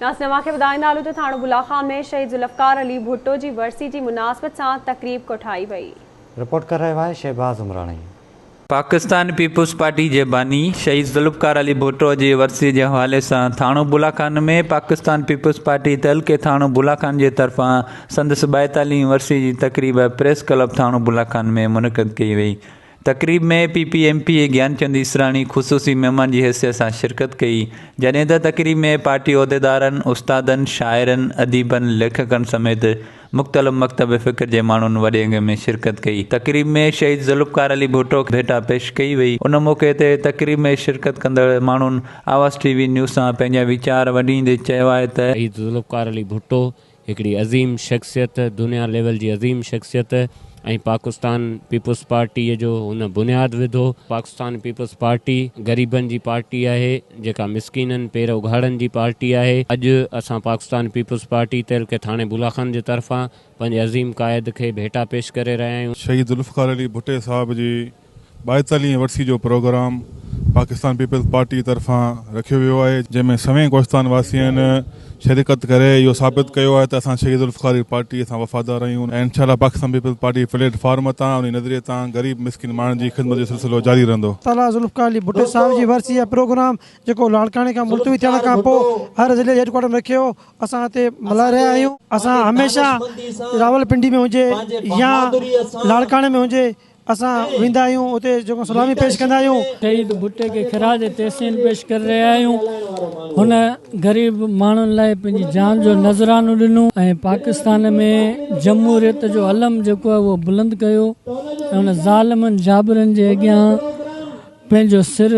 नाज़िमा खे ॿुधाईंदा हलूं त थाणो बुलाखान में शहीद ज़ुल्फ़कार अली भुट्टो जी वरसी जी मुनासिबत सां तक़रीब कोठाई वई। रिपोर्ट कर रहे हैं शहबाज उमरानी। पाकिस्तान पीपुल्स पार्टी के बानी शहीद ज़ुल्फ़कार अली भुट्टो की वरसी के हवाले से थाणो बुलाखान में पाकिस्तान पीपुल्स पार्टी तहलके थाणो बुलाखान के तरफा संदसि 42वीं वरसी की तकरीब प्रेस क्लब थाणो बुलाखान में मुनक़द की वई। तकरीब में PPMP ज्ञानचंद इसरानी खुसूसी मेहमान की हैसियत से शिरकत कई, जॾहिं त तकरीब में पार्टी उहदेदारन, उस्तादन, शाइरन, अदीबन, लेखकन समेत मुख्तलिफ़ मकतब फ़िक्र के मानून वॾे अंग में शिरकत कई। तकरीब में शहीद ज़ुल्फ़कार अली भुट्टो भेटा पेश कई वई। उन मौके ते तकरीब में शिरकत कंदड़ मानून आवाज़ TV न्यूज़ से पंहिंजा वीचार वंडींदे चयो आहे त शहीद ज़ुल्फ़कार अली भुट्टो हिकिड़ी अज़ीम शख्सियत, दुनिया लेवल की अज़ीम शख्सियत ऐं पाकिस्तान पीपुल्स पार्टी जो उन बुनियाद विधो। पाकिस्तान पीपुल्स पार्टी ग़रीबन जी पार्टी है, जेका मिसकीनन पेर उघाड़न जी पार्टी है। अज असां पाकिस्तान पीपुल्स पार्टी तहलके थाणे बुलाखान की तरफा पंहिंजे अज़ीम कायद के भेटा पेश करे रहिया आहियूं। शहीद ज़ुल्फ़कार अली भुट्टे साहब जी 42वीं वरसी जो प्रोग्राम पाकिस्तान पीपल्स पार्टी तरफा रखियो वियो है, जैमें सवें कोस्तान वासियन शिरकत करे इहो साबित किया है तो असां शहीद ज़ुल्फ़कार अली पार्टी सां वफ़ादार आहियूं ऐं इंशाअल्लाह पाकिस्तान पीपल्स पार्टी प्लेटफॉर्म तां उन नज़रिए तां गरीब मिसकिन माण्हुनि जी ख़िदमत जो सिलसिलो जारी रहंदो। ताला ज़ुल्फ़कार अली भुट्टे साहब जी वरसी या प्रोग्राम जो लाड़काने का मुलतवी थियण खां पोइ हर ज़िले हेडक्वार्टर में रखियो असां हिते मल्हाए रहिया आहियूं। असां हमेशा रावलपिंडी में हुजे या लाड़काने में हुजे असां वेंदा आहियूं, उते जेको सलामी पेश कंदा आहियूं। शहीद भुट्टे के खिराज तहसीन पेश कर रहिया आहियूं। हुन ग़रीब माण्हुनि लाइ पंहिंजी जान जो नज़रानो ॾिनो ऐं पाकिस्तान में जमहूरियत जो अलम जेको आहे उहो बुलंद कयो ऐं हुन ज़ालिमनि जाबिरनि जे अॻियां पंहिंजो सिर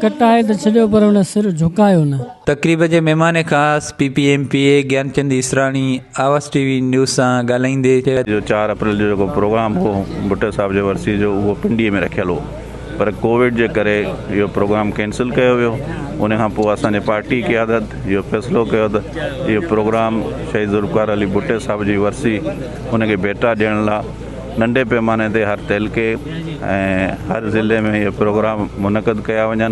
कटाए त छॾियो पर हुन सिर झुकायो न। तकरीब के मेहमान खास PPMP ज्ञानचंद इसरानी आवाज़ TV न्यूज़ से ॻाल्हाईंदे जो 4 अप्रैल जो प्रोग्राम हो भुट्टे साहब जो वरसी जो वो पिंडी में रखियल हो, पर कोविड के करे यो प्रोग्राम कैंसिल किया वियो। उन खां पोइ असांजे पार्टी क़यादत इहो फ़ैसिलो कयो त इहो प्रोग्राम शहीद ज़ुल्फ़कार अली भुट्टे साहब जी वरसी उनके भेटा ॾियण लाइ नंढे पैमाने ते हर तहलके ऐं हर ज़िले में ये प्रोग्राम मुनक़द कया वञनि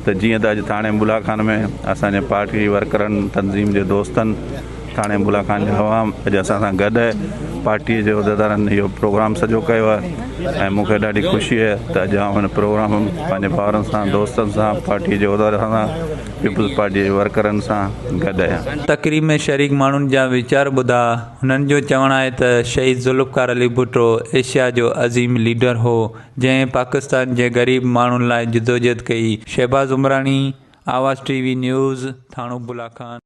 त जीअं त अॼु थाणे बुलाखान में असांजे पार्टी वर्करनि, तंज़ीम जे दोस्तनि, थाणे बुलाखान जो अवाम अॼु असां सां गॾु आहे। पार्टी जे उहदेदारनि इहो प्रोग्राम सॼो कयो आहे ऐं मूंखे ॾाढी ख़ुशी आहे त अॼु आउं हिन प्रोग्राम पंहिंजे भाउरनि सां, दोस्तनि सां, पार्टी जे उहदेदारनि सां, पीपुल्स पार्टी जे वर्करनि सां गॾु आहियां। तकरीब में शरीक माण्हुनि जा वीचार ॿुधा। हुननि जो चवणु आहे त शहीद ज़ुल्फ़कार अली भुट्टो एशिया जो अज़ीम लीडर हो जंहिं पाकिस्तान जे ग़रीब माण्हुनि लाइ जिदोजहद कई। शहबाज उमरानी, आवाज़ TV न्यूज़, थाणो बुलाखान।